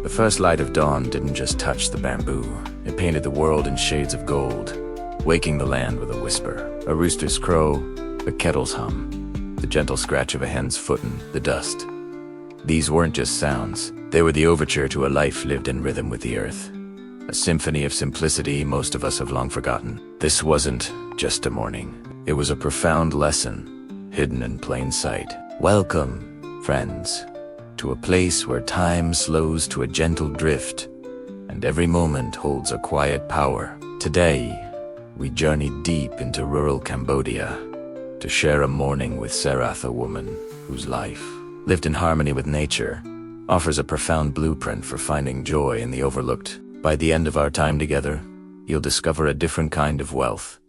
The first light of dawn didn't just touch the bamboo. It painted the world in shades of gold, waking the land with a whisper. A rooster's crow, a kettle's hum, the gentle scratch of a hen's foot in the dust. These weren't just sounds. They were the overture to a life lived in rhythm with the earth. A symphony of simplicity most of us have long forgotten. This wasn't just a morning. It was a profound lesson, hidden in plain sight. Welcome, friends, to a place where time slows to a gentle drift, and every moment holds a quiet power. Today, we journey deep into rural Cambodia to share a morning with Sarath, a woman whose life, lived in harmony with nature, offers a profound blueprint for finding joy in the overlooked. By the end of our time together, you'll discover a different kind of wealth,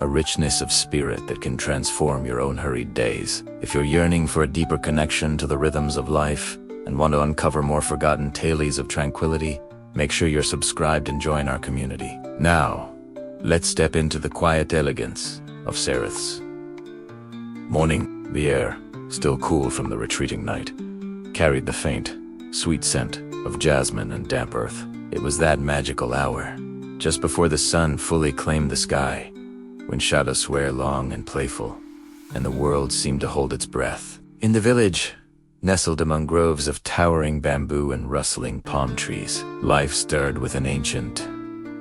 a richness of spirit that can transform your own hurried days. If you're yearning for a deeper connection to the rhythms of life and want to uncover more forgotten tales of tranquility, make sure you're subscribed and join our community. Now, let's step into the quiet elegance of Sarath's morning. The air, still cool from the retreating night, carried the faint, sweet scent of jasmine and damp earth. It was that magical hour, just before the sun fully claimed the sky, when shadows were long and playful, and the world seemed to hold its breath. In the village, nestled among groves of towering bamboo and rustling palm trees, life stirred with an ancient,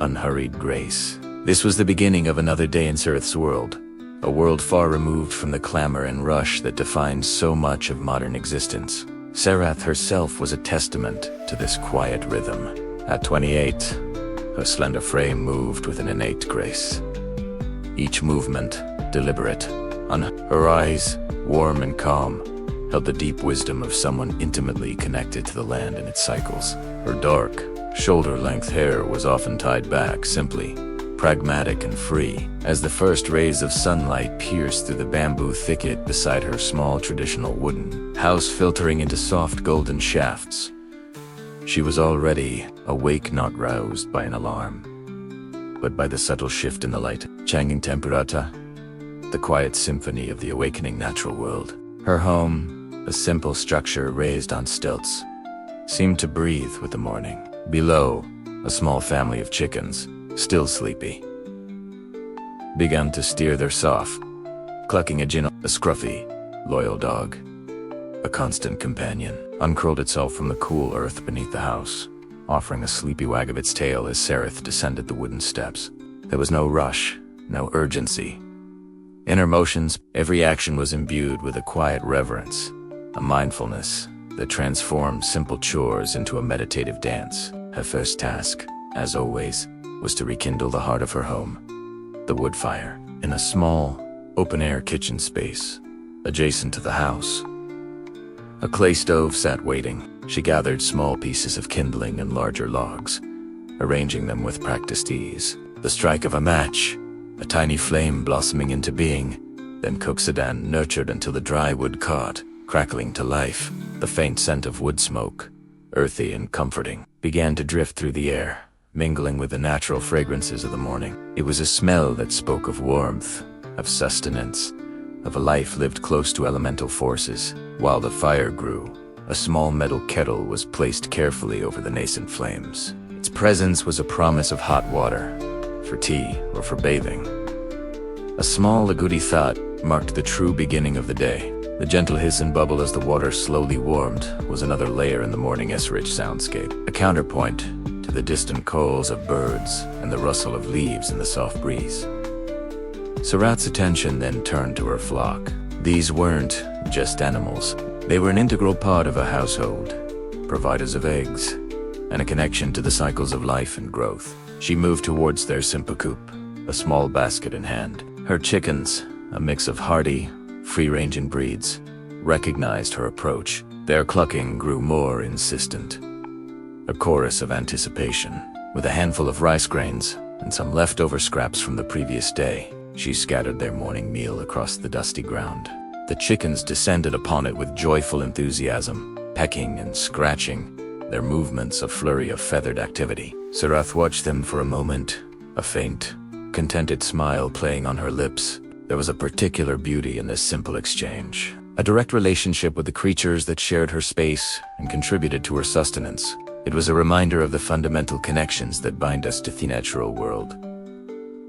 unhurried grace. This was the beginning of another day in Sarath's world, a world far removed from the clamor and rush that defines so much of modern existence. Sarath herself was a testament to this quiet rhythm. At 28, her slender frame moved with an innate grace. Each movement, deliberate. Her eyes, warm and calm, held the deep wisdom of someone intimately connected to the land and its cycles. Her dark, shoulder-length hair was often tied back, simply pragmatic and free. As the first rays of sunlight pierced through the bamboo thicket beside her small traditional wooden house, filtering into soft golden shafts, she was already awake, not roused by an alarm, but by the subtle shift in the light. Changing Temperata, the quiet symphony of the awakening natural world. Her home, a simple structure raised on stilts, seemed to breathe with the morning. Below, a small family of chickens, still sleepy, began to steer their soft, clucking a scruffy, loyal dog, a constant companion, uncurled itself from the cool earth beneath the house, offering a sleepy wag of its tail as Sarath descended the wooden steps. There was no rush, no urgency. In her motions, every action was imbued with a quiet reverence, a mindfulness that transformed simple chores into a meditative dance. Her first task, as always, was to rekindle the heart of her home, the wood fire. In a small, open-air kitchen space, adjacent to the house, a clay stove sat waiting. She gathered small pieces of kindling and larger logs, arranging them with practiced ease. The strike of a match, a tiny flame blossoming into being, then Koksadan nurtured until the dry wood caught, crackling to life. The faint scent of wood smoke, earthy and comforting, began to drift through the air, mingling with the natural fragrances of the morning. It was a smell that spoke of warmth, of sustenance, of a life lived close to elemental forces. While the fire grew, a small metal kettle was placed carefully over the nascent flames. Its presence was a promise of hot water, for tea or for bathing. A small agouti thought marked the true beginning of the day. The gentle hiss and bubble as the water slowly warmed was another layer in the morning's rich soundscape, a counterpoint to the distant calls of birds and the rustle of leaves in the soft breeze. Sarath's attention then turned to her flock. These weren't just animals. They were an integral part of a household, providers of eggs, and a connection to the cycles of life and growth. She moved towards their simple coop, a small basket in hand. Her chickens, a mix of hardy, free-ranging breeds, recognized her approach. Their clucking grew more insistent, a chorus of anticipation. With a handful of rice grains and some leftover scraps from the previous day, she scattered their morning meal across the dusty ground. The chickens descended upon it with joyful enthusiasm, pecking and scratching, their movements a flurry of feathered activity. Sarath watched them for a moment, a faint, contented smile playing on her lips. There was a particular beauty in this simple exchange, a direct relationship with the creatures that shared her space and contributed to her sustenance. It was a reminder of the fundamental connections that bind us to the natural world,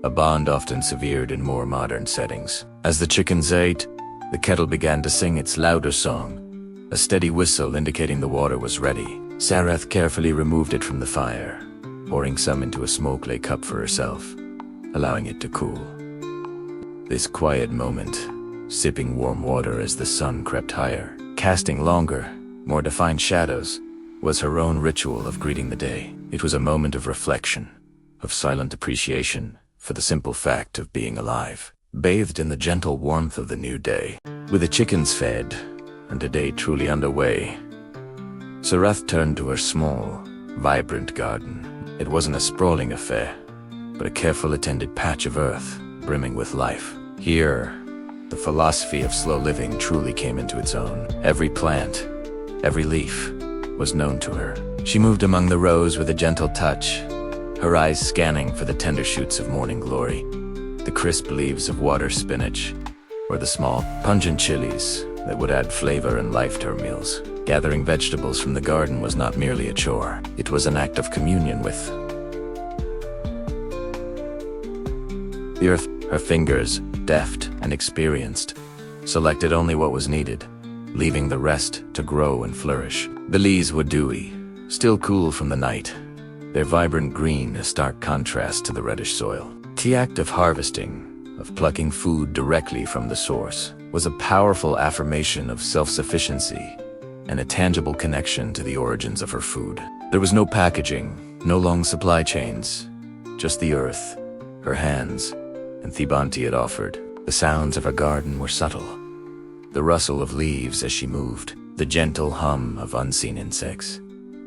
a bond often severed in more modern settings. As the chickens ate, the kettle began to sing its louder song, a steady whistle indicating the water was ready. Sarath carefully removed it from the fire, pouring some into a small clay cup for herself, allowing it to cool. This quiet moment, sipping warm water as the sun crept higher, casting longer, more defined shadows, was her own ritual of greeting the day. It was a moment of reflection, of silent appreciation for the simple fact of being alive, bathed in the gentle warmth of the new day. With the chickens fed, and the day truly underway, Sarath turned to her small, vibrant garden. It wasn't a sprawling affair, but a careful attended patch of earth, brimming with life. Here, the philosophy of slow living truly came into its own. Every plant, every leaf, was known to her. She moved among the rows with a gentle touch, her eyes scanning for the tender shoots of morning glory, the crisp leaves of water spinach, or the small, pungent chilies that would add flavor and life to her meals. Gathering vegetables from the garden was not merely a chore. It was an act of communion with the earth. Her fingers, deft and experienced, selected only what was needed, leaving the rest to grow and flourish. The leaves were dewy, still cool from the night, their vibrant green a stark contrast to the reddish soil. The act of harvesting, of plucking food directly from the source, was a powerful affirmation of self-sufficiency and a tangible connection to the origins of her food. There was no packaging, no long supply chains, just the earth, her hands, and the bounty it offered. The sounds of her garden were subtle. The rustle of leaves as she moved, the gentle hum of unseen insects,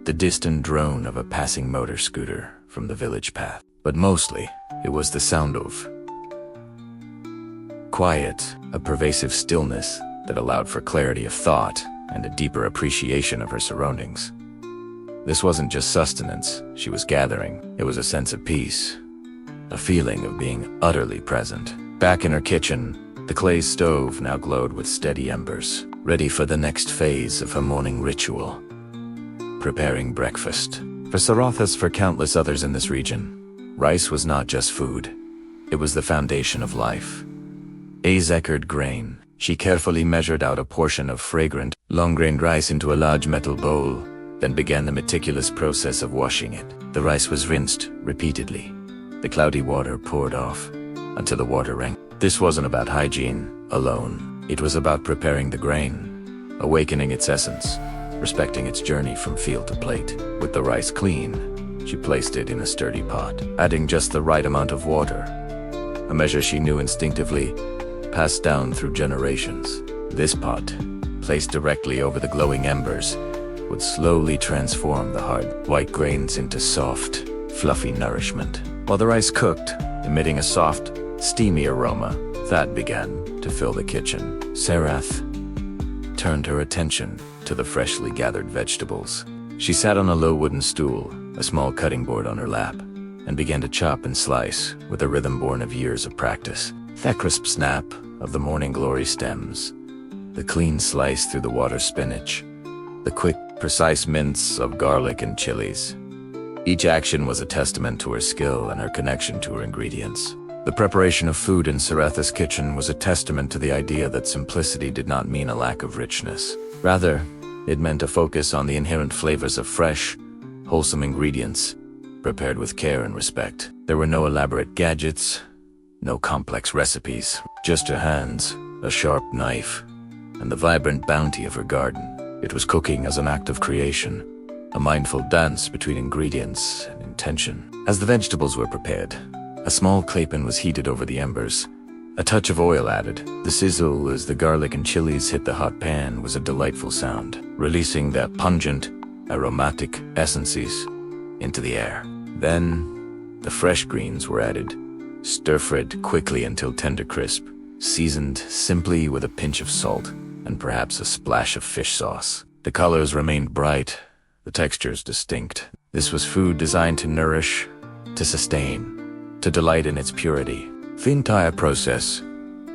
the distant drone of a passing motor scooter from the village path. But mostly, it was the sound of quiet, a pervasive stillness that allowed for clarity of thought and a deeper appreciation of her surroundings. This wasn't just sustenance she was gathering, it was a sense of peace, a feeling of being utterly present. Back in her kitchen, the clay stove now glowed with steady embers, ready for the next phase of her morning ritual, preparing breakfast. For Sarath as for countless others in this region, rice was not just food, it was the foundation of life. A zeckered grain, she carefully measured out a portion of fragrant, long-grained rice into a large metal bowl, then began the meticulous process of washing it. The rice was rinsed repeatedly, the cloudy water poured off until the water rang. This wasn't about hygiene alone. It was about preparing the grain, awakening its essence, respecting its journey from field to plate. With the rice clean, she placed it in a sturdy pot, adding just the right amount of water, a measure she knew instinctively, passed down through generations. This pot, placed directly over the glowing embers, would slowly transform the hard, white grains into soft, fluffy nourishment. While the rice cooked, emitting a soft, steamy aroma, that began to fill the kitchen. Sarath turned her attention to the freshly gathered vegetables. She sat on a low wooden stool, a small cutting board on her lap, and began to chop and slice with a rhythm born of years of practice. That crisp snap of the morning glory stems, the clean slice through the water spinach, the quick, precise mince of garlic and chilies. Each action was a testament to her skill and her connection to her ingredients. The preparation of food in Saratha's kitchen was a testament to the idea that simplicity did not mean a lack of richness. Rather, it meant a focus on the inherent flavors of fresh, wholesome ingredients, prepared with care and respect. There were no elaborate gadgets, no complex recipes, just her hands, a sharp knife, and the vibrant bounty of her garden. It was cooking as an act of creation, a mindful dance between ingredients and intention. As the vegetables were prepared, a small clay-pan was heated over the embers, a touch of oil added. The sizzle as the garlic and chilies hit the hot pan was a delightful sound, releasing their pungent, aromatic essences into the air. Then, the fresh greens were added, stir-fried quickly until tender crisp, seasoned simply with a pinch of salt and perhaps a splash of fish sauce. The colors remained bright, the textures distinct. This was food designed to nourish, to sustain, to delight in its purity. The entire process,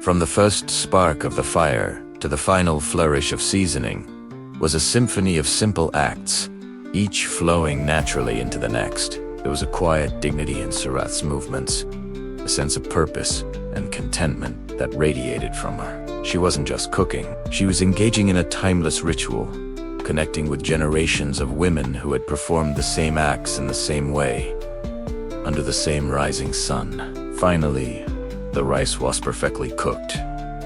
from the first spark of the fire to the final flourish of seasoning, was a symphony of simple acts, each flowing naturally into the next. There was a quiet dignity in Sarath's movements, a sense of purpose and contentment that radiated from her. She wasn't just cooking, she was engaging in a timeless ritual, connecting with generations of women who had performed the same acts in the same way, under the same rising sun. Finally, the rice was perfectly cooked,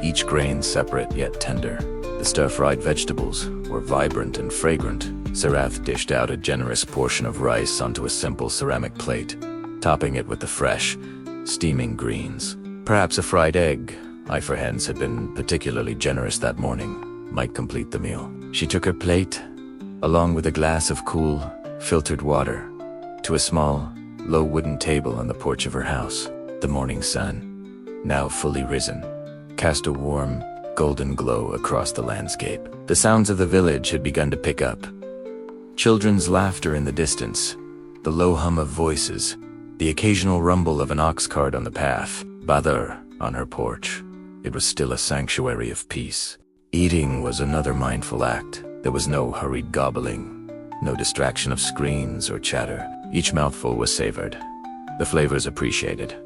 each grain separate yet tender. The stir-fried vegetables were vibrant and fragrant. Sarath dished out a generous portion of rice onto a simple ceramic plate, topping it with the fresh, steaming greens. Perhaps a fried egg, for hens had been particularly generous that morning, might complete the meal. She took her plate, along with a glass of cool, filtered water, to a small, low wooden table on the porch of her house. The morning sun, now fully risen, cast a warm, golden glow across the landscape. The sounds of the village had begun to pick up. Children's laughter in the distance, the low hum of voices, the occasional rumble of an ox cart on the path. Badr, on her porch. It was still a sanctuary of peace. Eating was another mindful act. There was no hurried gobbling, no distraction of screens or chatter. Each mouthful was savored, the flavors appreciated.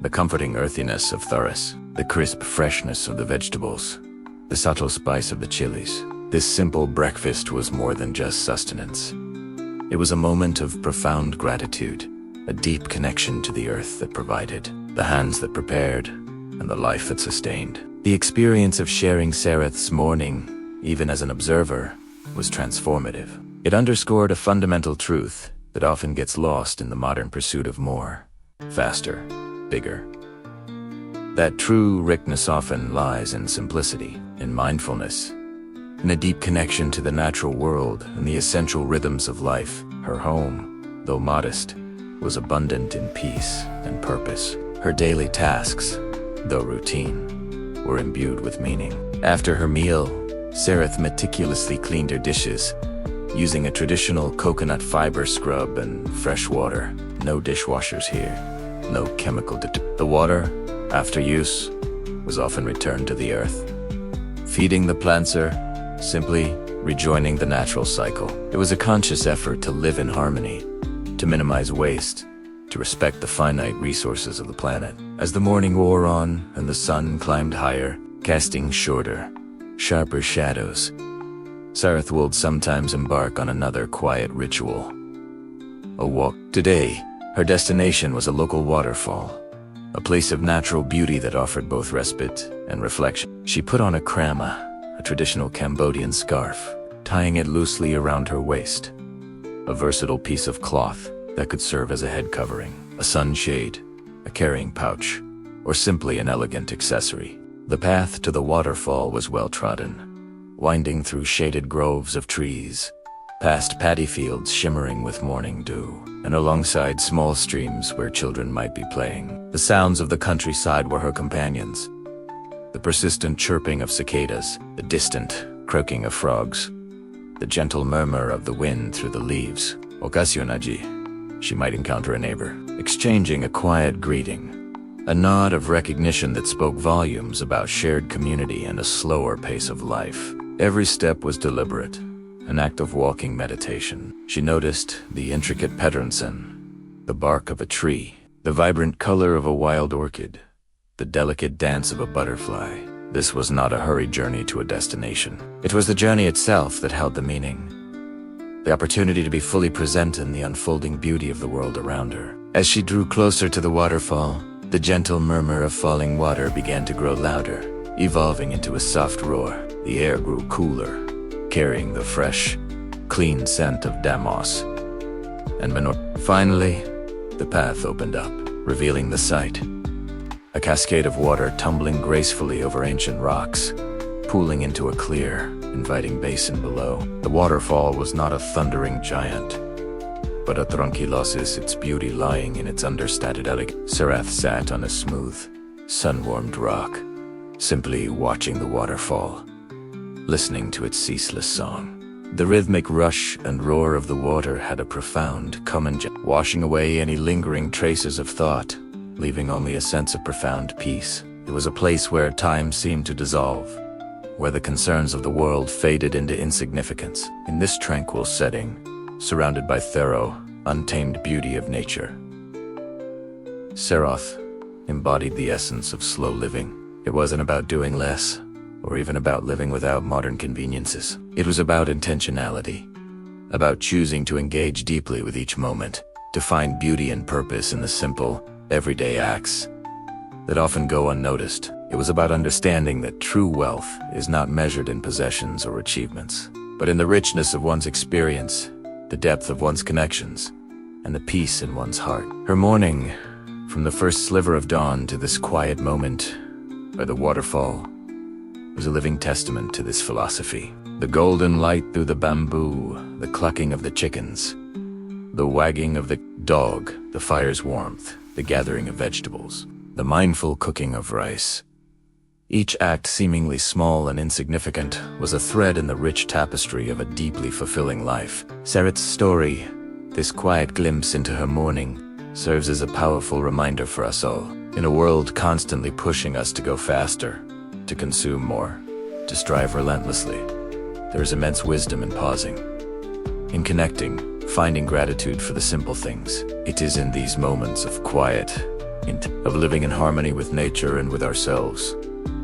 The comforting earthiness of thuris, the crisp freshness of the vegetables, the subtle spice of the chilies. This simple breakfast was more than just sustenance. It was a moment of profound gratitude, a deep connection to the earth that provided, the hands that prepared, and the life that sustained. The experience of sharing Sarath's morning, even as an observer, was transformative. It underscored a fundamental truth that often gets lost in the modern pursuit of more, faster, bigger. That true richness often lies in simplicity, in mindfulness, in a deep connection to the natural world and the essential rhythms of life. Her home, though modest, was abundant in peace and purpose. Her daily tasks, though routine, were imbued with meaning. After her meal, Sarath meticulously cleaned her dishes, using a traditional coconut fiber scrub and fresh water. No dishwashers here, no chemical The water, after use, was often returned to the earth. Feeding the plants, simply rejoining the natural cycle. It was a conscious effort to live in harmony, to minimize waste, to respect the finite resources of the planet. As the morning wore on and the sun climbed higher, casting shorter, sharper shadows, Sarath would sometimes embark on another quiet ritual. A walk. Today, her destination was a local waterfall, a place of natural beauty that offered both respite and reflection. She put on a krama, a traditional Cambodian scarf, tying it loosely around her waist, a versatile piece of cloth that could serve as a head covering, a sunshade, a carrying pouch, or simply an elegant accessory. The path to the waterfall was well-trodden, winding through shaded groves of trees, past paddy fields shimmering with morning dew, and alongside small streams where children might be playing. The sounds of the countryside were her companions. The persistent chirping of cicadas, the distant croaking of frogs, the gentle murmur of the wind through the leaves. Ocasionaji, she might encounter a neighbor, exchanging a quiet greeting, a nod of recognition that spoke volumes about shared community and a slower pace of life. Every step was deliberate, an act of walking meditation. She noticed the intricate patterns, the bark of a tree, the vibrant color of a wild orchid, the delicate dance of a butterfly. This was not a hurried journey to a destination. It was the journey itself that held the meaning, the opportunity to be fully present in the unfolding beauty of the world around her. As she drew closer to the waterfall, the gentle murmur of falling water began to grow louder, evolving into a soft roar. The air grew cooler, carrying the fresh, clean scent of damos and manure. Finally, the path opened up, revealing the sight. A cascade of water tumbling gracefully over ancient rocks, pooling into a clear, inviting basin below. The waterfall was not a thundering giant, but a tranquilosis, its beauty lying in its understated elegance. Sarath sat on a smooth, sun-warmed rock, simply watching the waterfall, listening to its ceaseless song. The rhythmic rush and roar of the water had a profound comment, washing away any lingering traces of thought, leaving only a sense of profound peace. It was a place where time seemed to dissolve, where the concerns of the world faded into insignificance. In this tranquil setting, surrounded by thorough, untamed beauty of nature. Sarath embodied the essence of slow living. It wasn't about doing less, or even about living without modern conveniences. It was about intentionality, about choosing to engage deeply with each moment, to find beauty and purpose in the simple, everyday acts that often go unnoticed. It was about understanding that true wealth is not measured in possessions or achievements, but in the richness of one's experience, the depth of one's connections, and the peace in one's heart. Her morning, from the first sliver of dawn to this quiet moment by the waterfall, was a living testament to this philosophy. The golden light through the bamboo, the clucking of the chickens, the wagging of the dog, the fire's warmth, the gathering of vegetables, the mindful cooking of rice. Each act, seemingly small and insignificant, was a thread in the rich tapestry of a deeply fulfilling life. Sarath's story, this quiet glimpse into her morning, serves as a powerful reminder for us all. In a world constantly pushing us to go faster, to consume more, to strive relentlessly, there is immense wisdom in pausing, in connecting, finding gratitude for the simple things. It is in these moments of quiet, of living in harmony with nature and with ourselves,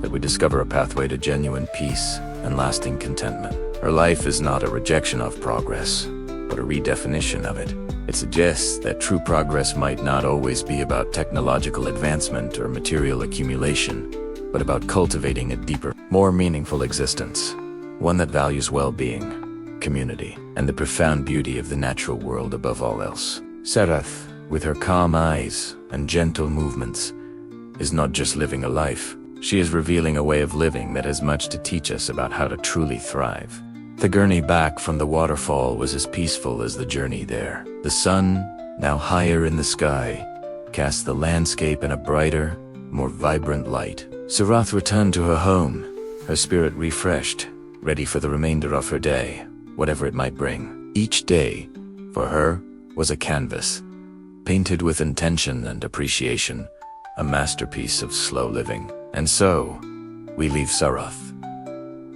that we discover a pathway to genuine peace and lasting contentment. Her life is not a rejection of progress, but a redefinition of it. It suggests that true progress might not always be about technological advancement or material accumulation, but about cultivating a deeper, more meaningful existence, one that values well-being, community, and the profound beauty of the natural world above all else. Sarath, with her calm eyes and gentle movements, is not just living a life. She is revealing a way of living that has much to teach us about how to truly thrive. The journey back from the waterfall was as peaceful as the journey there. The sun, now higher in the sky, cast the landscape in a brighter, more vibrant light. Sarath returned to her home, her spirit refreshed, ready for the remainder of her day, whatever it might bring. Each day, for her, was a canvas, painted with intention and appreciation, a masterpiece of slow living. And so, we leave Sarath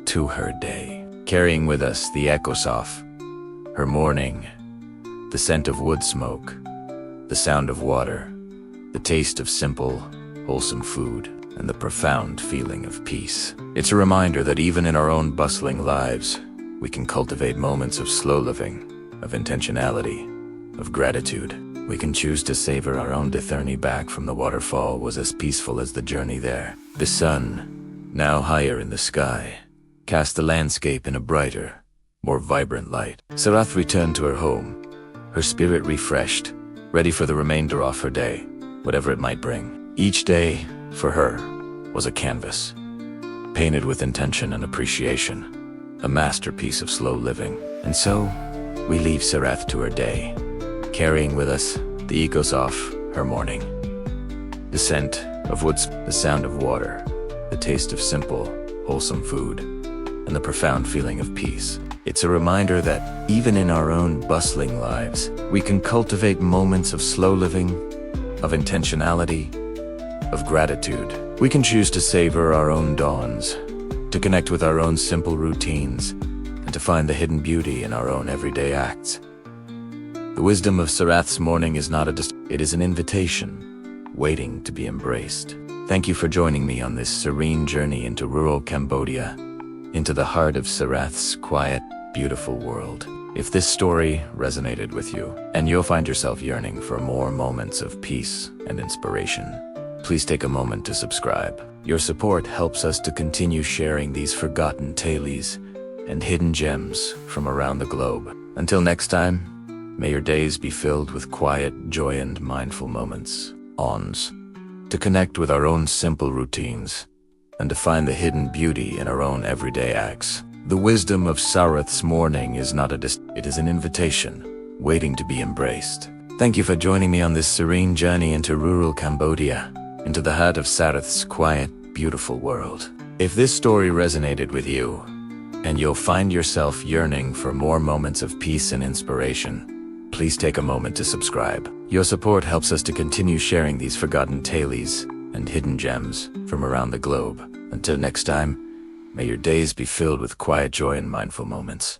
to her day, carrying with us the echoes of her morning, the scent of wood smoke, the sound of water, the taste of simple, wholesome food, and the profound feeling of peace. It's a reminder that even in our own bustling lives, we can cultivate moments of slow living, of intentionality, of gratitude. We can choose to savor our own. The journey back from the waterfall was as peaceful as the journey there. The sun, now higher in the sky, cast the landscape in a brighter, more vibrant light. Sarath returned to her home, her spirit refreshed, ready for the remainder of her day, whatever it might bring. Each day, for her, was a canvas, painted with intention and appreciation, a masterpiece of slow living. And so, we leave Sarath to her day, carrying with us the echoes of her morning, the scent of woods, the sound of water, the taste of simple, wholesome food, and the profound feeling of peace. It's a reminder that even in our own bustling lives, we can cultivate moments of slow living, of intentionality, of gratitude. We can choose to savor our own dawns, to connect with our own simple routines, and to find the hidden beauty in our own everyday acts. The wisdom of Sarath's morning is not it is an invitation, waiting to be embraced. Thank you for joining me on this serene journey into rural Cambodia, into the heart of Sarath's quiet, beautiful world. If this story resonated with you, and you'll find yourself yearning for more moments of peace and inspiration, please take a moment to subscribe. Your support helps us to continue sharing these forgotten tales and hidden gems from around the globe. Until next time, may your days be filled with quiet, joy, and mindful moments, to connect with our own simple routines, and to find the hidden beauty in our own everyday acts. The wisdom of Sarath's morning is not it is an invitation, waiting to be embraced. Thank you for joining me on this serene journey into rural Cambodia, into the heart of Sarath's quiet, beautiful world. If this story resonated with you, and you'll find yourself yearning for more moments of peace and inspiration, please take a moment to subscribe. Your support helps us to continue sharing these forgotten tales and hidden gems from around the globe. Until next time, may your days be filled with quiet joy and mindful moments.